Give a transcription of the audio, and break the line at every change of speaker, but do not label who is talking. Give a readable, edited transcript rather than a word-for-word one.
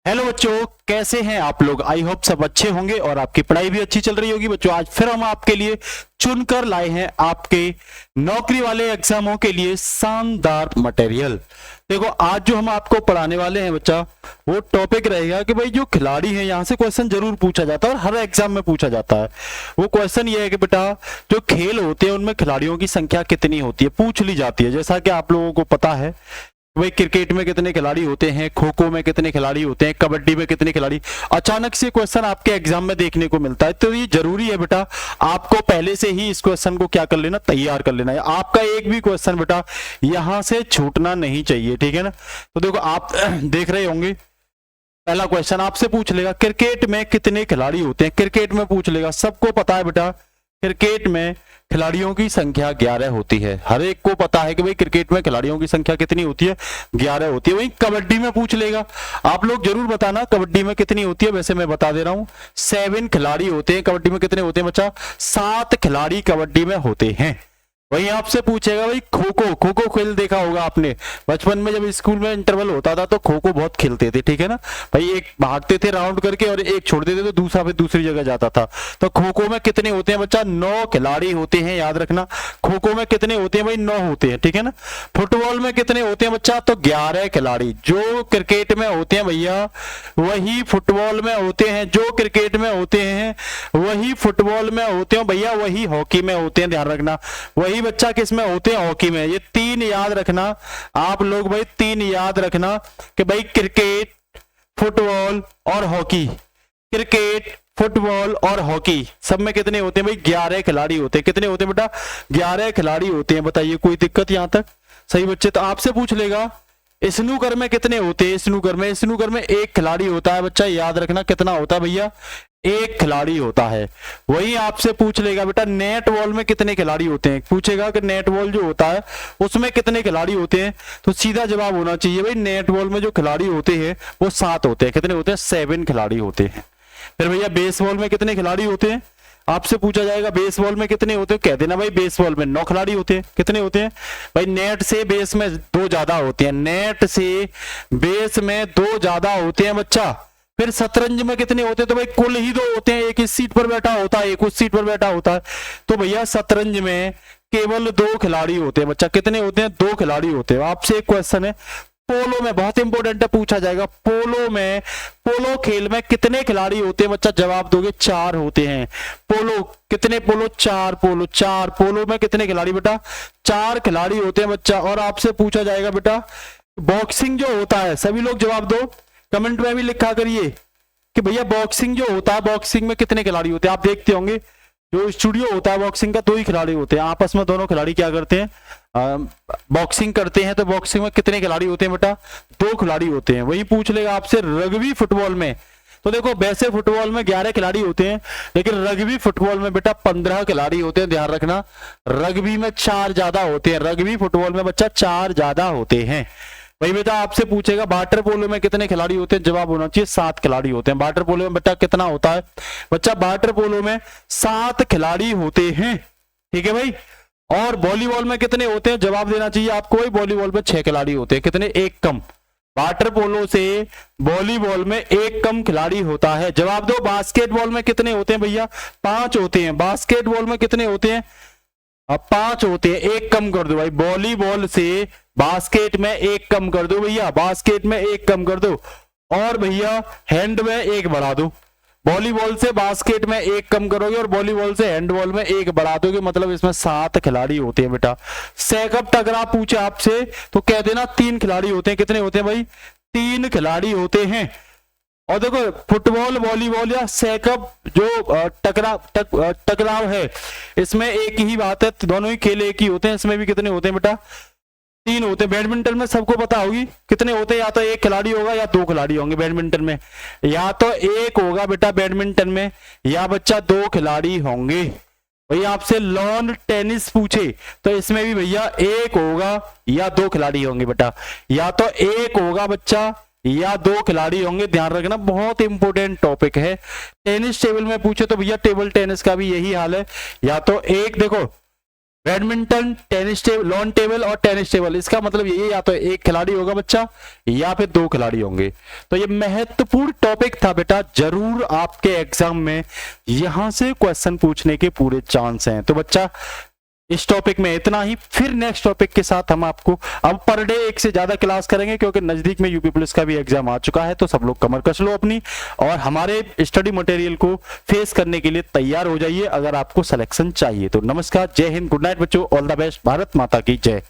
Hello बच्चों, कैसे हैं आप लोग। आई होप सब अच्छे होंगे और आपकी पढ़ाई भी अच्छी चल रही होगी। बच्चों आज फिर हम आपके लिए चुनकर लाए हैं आपके नौकरी वाले एग्जामों के लिए शानदार मटेरियल। देखो आज जो हम आपको पढ़ाने वाले हैं बच्चा, वो टॉपिक रहेगा कि भाई जो खिलाड़ी हैं, यहाँ से क्वेश्चन जरूर पूछा जाता है और हर एग्जाम में पूछा जाता है। वो क्वेश्चन ये है कि बेटा जो खेल होते हैं उनमें खिलाड़ियों की संख्या कितनी होती है, पूछ ली जाती है। जैसा कि आप लोगों को पता है भाई क्रिकेट में कितने खिलाड़ी होते हैं, खो खो में कितने खिलाड़ी होते हैं, कबड्डी में कितने खिलाड़ी। अचानक से क्वेश्चन आपके एग्जाम में देखने को मिलता है, तो ये जरूरी है बेटा आपको पहले से ही इस क्वेश्चन को क्या कर लेना, तैयार कर लेना है। आपका एक भी क्वेश्चन बेटा यहां से छूटना नहीं चाहिए, ठीक है ना। तो देखो आप देख रहे होंगे, पहला क्वेश्चन आपसे पूछ लेगा क्रिकेट में कितने खिलाड़ी होते हैं। क्रिकेट में पूछ लेगा, सबको पता है बेटा क्रिकेट में खिलाड़ियों की संख्या 11 होती है। हर एक को पता है कि भाई क्रिकेट में खिलाड़ियों की संख्या कितनी होती है, 11 होती है। वहीं कबड्डी में पूछ लेगा, आप लोग जरूर बताना कबड्डी में कितनी होती है। वैसे मैं बता दे रहा हूं 7 खिलाड़ी होते हैं। कबड्डी में कितने होते हैं बच्चा, 7 खिलाड़ी कबड्डी में होते हैं। वहीं आपसे पूछेगा भाई खो खो, खो खो खेल देखा होगा आपने बचपन में, जब स्कूल में इंटरवल होता था तो खो खो बहुत खेलते थे, ठीक है ना भाई। एक भागते थे राउंड करके और एक छोड़ते थे तो दूसरा फिर दूसरी जगह जाता था। तो खो खो में कितने होते हैं बच्चा, 9 खिलाड़ी होते हैं, याद रखना। खो खो में कितने होते हैं भाई, 9 होते हैं, ठीक है ना। फुटबॉल में कितने होते हैं बच्चा, तो 11 खिलाड़ी। जो क्रिकेट में होते हैं भैया वही फुटबॉल में होते हैं, जो क्रिकेट में होते हैं वही फुटबॉल में होते हैं भैया, वही हॉकी में होते हैं, ध्यान रखना। वही बच्चा किस में होते हैं, हॉकी में। ये 3 याद रखना आप लोग भाई, 3 याद रखना कि भाई क्रिकेट, फुटबॉल और हॉकी। क्रिकेट, फुटबॉल और हॉकी सब में कितने होते हैं भाई, 11 खिलाड़ी होते हैं। कितने होते हैं बेटा, 11 खिलाड़ी होते हैं। बताइए कोई दिक्कत यहां तक, सही बच्चे। तो आपसे पूछ लेगा स्नूकर में कितने होते हैं। स्नूकर में 1 खिलाड़ी होता है बच्चा, याद रखना कितना होता है भैया, 1 खिलाड़ी होता है। वही आपसे पूछ लेगा बेटा नेट बॉल में कितने खिलाड़ी होते हैं। पूछेगा कि नेट बॉल जो होता है उसमें कितने खिलाड़ी होते हैं, तो सीधा जवाब होना चाहिए भाई नेट बॉल में जो खिलाड़ी होते हैं वो 7 होते हैं। कितने होते हैं, 7 खिलाड़ी होते हैं। फिर भैया बेसबॉल में कितने खिलाड़ी होते हैं, आपसे पूछा जाएगा बेसबॉल में कितने होते हैं, कह देना भाई बेसबॉल में 9 खिलाड़ी होते हैं। कितने होते हैं भाई, नेट से बेस में 2 ज्यादा होते हैं, नेट से बेस में 2 ज्यादा होते हैं बच्चा। फिर शतरंज में कितने होते हैं, तो भाई कुल ही 2 होते हैं, एक इस सीट पर बैठा होता है, एक उस सीट पर बैठा होता है। तो भैया शतरंज में केवल 2 खिलाड़ी होते हैं बच्चा। कितने होते हैं, 2 खिलाड़ी होते हैं। आपसे एक क्वेश्चन है पोलो में, बहुत इंपॉर्टेंट है, पूछा जाएगा पोलो खेल में कितने खिलाड़ी होते हैं बच्चा। जवाब दोगे 4 होते हैं। पोलो कितने, पोलो 4, पोलो में कितने खिलाड़ी बेटा, 4 खिलाड़ी होते हैं बच्चा। और आपसे पूछा जाएगा बेटा बॉक्सिंग जो होता है, सभी लोग जवाब दो, कमेंट में भी लिखा करिए कि भैया बॉक्सिंग जो होता है, बॉक्सिंग में कितने खिलाड़ी होते हैं। आप देखते होंगे जो स्टूडियो होता है बॉक्सिंग का, 2 ही खिलाड़ी होते हैं। आपस में दोनों खिलाड़ी क्या करते हैं, बॉक्सिंग करते हैं। तो बॉक्सिंग में कितने खिलाड़ी होते हैं बेटा, 2 खिलाड़ी होते हैं। वही पूछ लेगा आपसे रग्बी फुटबॉल में, तो देखो वैसे फुटबॉल में 11 खिलाड़ी होते हैं, लेकिन रग्बी फुटबॉल में बेटा 15 खिलाड़ी होते हैं, ध्यान रखना। रग्बी में 4 ज्यादा होते हैं, रग्बी फुटबॉल में बच्चा 4 ज्यादा होते हैं। वही बेटा आपसे पूछेगा वाटर पोलो में कितने खिलाड़ी होते हैं, जवाब होना चाहिए 7 खिलाड़ी होते हैं। वाटर पोलो में बेटा कितना होता है बच्चा, वाटर पोलो में 7 खिलाड़ी होते हैं, ठीक है भाई। और वॉलीबॉल में कितने होते हैं, जवाब देना चाहिए आपको, वॉलीबॉल में 6 खिलाड़ी होते हैं। कितने, 1 कम। वाटर पोलो से वॉलीबॉल में 1 कम खिलाड़ी होता है। जवाब दो। बास्केटबॉल में कितने होते हैं भैया, 5 होते हैं। बास्केटबॉल में कितने होते हैं, अब 5 होते हैं, 1 कम कर दो भाई। वॉलीबॉल से बास्केट में 1 कम कर दो भैया, बास्केट में 1 कम कर दो। और भैया हैंड में 1 बढ़ा दो। वॉलीबॉल से बास्केट में 1 कम करोगे और वॉलीबॉल से हैंडबॉल में 1 बढ़ा दोगे, मतलब इसमें 7 खिलाड़ी होते हैं बेटा। सैकअप टकरा पूछे आपसे तो कह देना 3 खिलाड़ी होते हैं। कितने होते हैं भाई, 3 खिलाड़ी होते हैं। और देखो फुटबॉल, वॉलीबॉल या सैकअप जो टकराव है, इसमें एक ही बात है, दोनों ही खेल एक ही होते हैं। इसमें भी कितने होते हैं बेटा, 3 होते हैं। बैडमिंटन में सबको पता होगी कितने होते हैं, या तो 1 खिलाड़ी होगा या 2 खिलाड़ी होंगे बैडमिंटन में। या तो 1 होगा बेटा बैडमिंटन में, या बच्चा 2 खिलाड़ी होंगे। भैया आपसे लॉन टेनिस पूछे तो इसमें भी भैया 1 होगा या 2 खिलाड़ी होंगे बेटा, या तो 1 होगा बच्चा या 2 खिलाड़ी होंगे। ध्यान रखना, बहुत इंपॉर्टेंट टॉपिक है। टेनिस टेबल में पूछे तो भैया टेबल टेनिस का भी यही हाल है, या तो 1, देखो badminton, tennis table, lawn table और टेनिस टेबल, इसका मतलब ये या तो एक खिलाड़ी होगा बच्चा या फिर दो खिलाड़ी होंगे। तो ये महत्वपूर्ण टॉपिक था बेटा, जरूर आपके एग्जाम में यहां से क्वेश्चन पूछने के पूरे चांस हैं। तो बच्चा इस टॉपिक में इतना ही, फिर नेक्स्ट टॉपिक के साथ हम आपको अब पर डे एक से ज्यादा क्लास करेंगे, क्योंकि नजदीक में यूपी पुलिस का भी एग्जाम आ चुका है। तो सब लोग कमर कस लो अपनी और हमारे स्टडी मटेरियल को फेस करने के लिए तैयार हो जाइए अगर आपको सिलेक्शन चाहिए। तो नमस्कार, जय हिंद, गुड नाइट बच्चों, ऑल द बेस्ट, भारत माता की जय।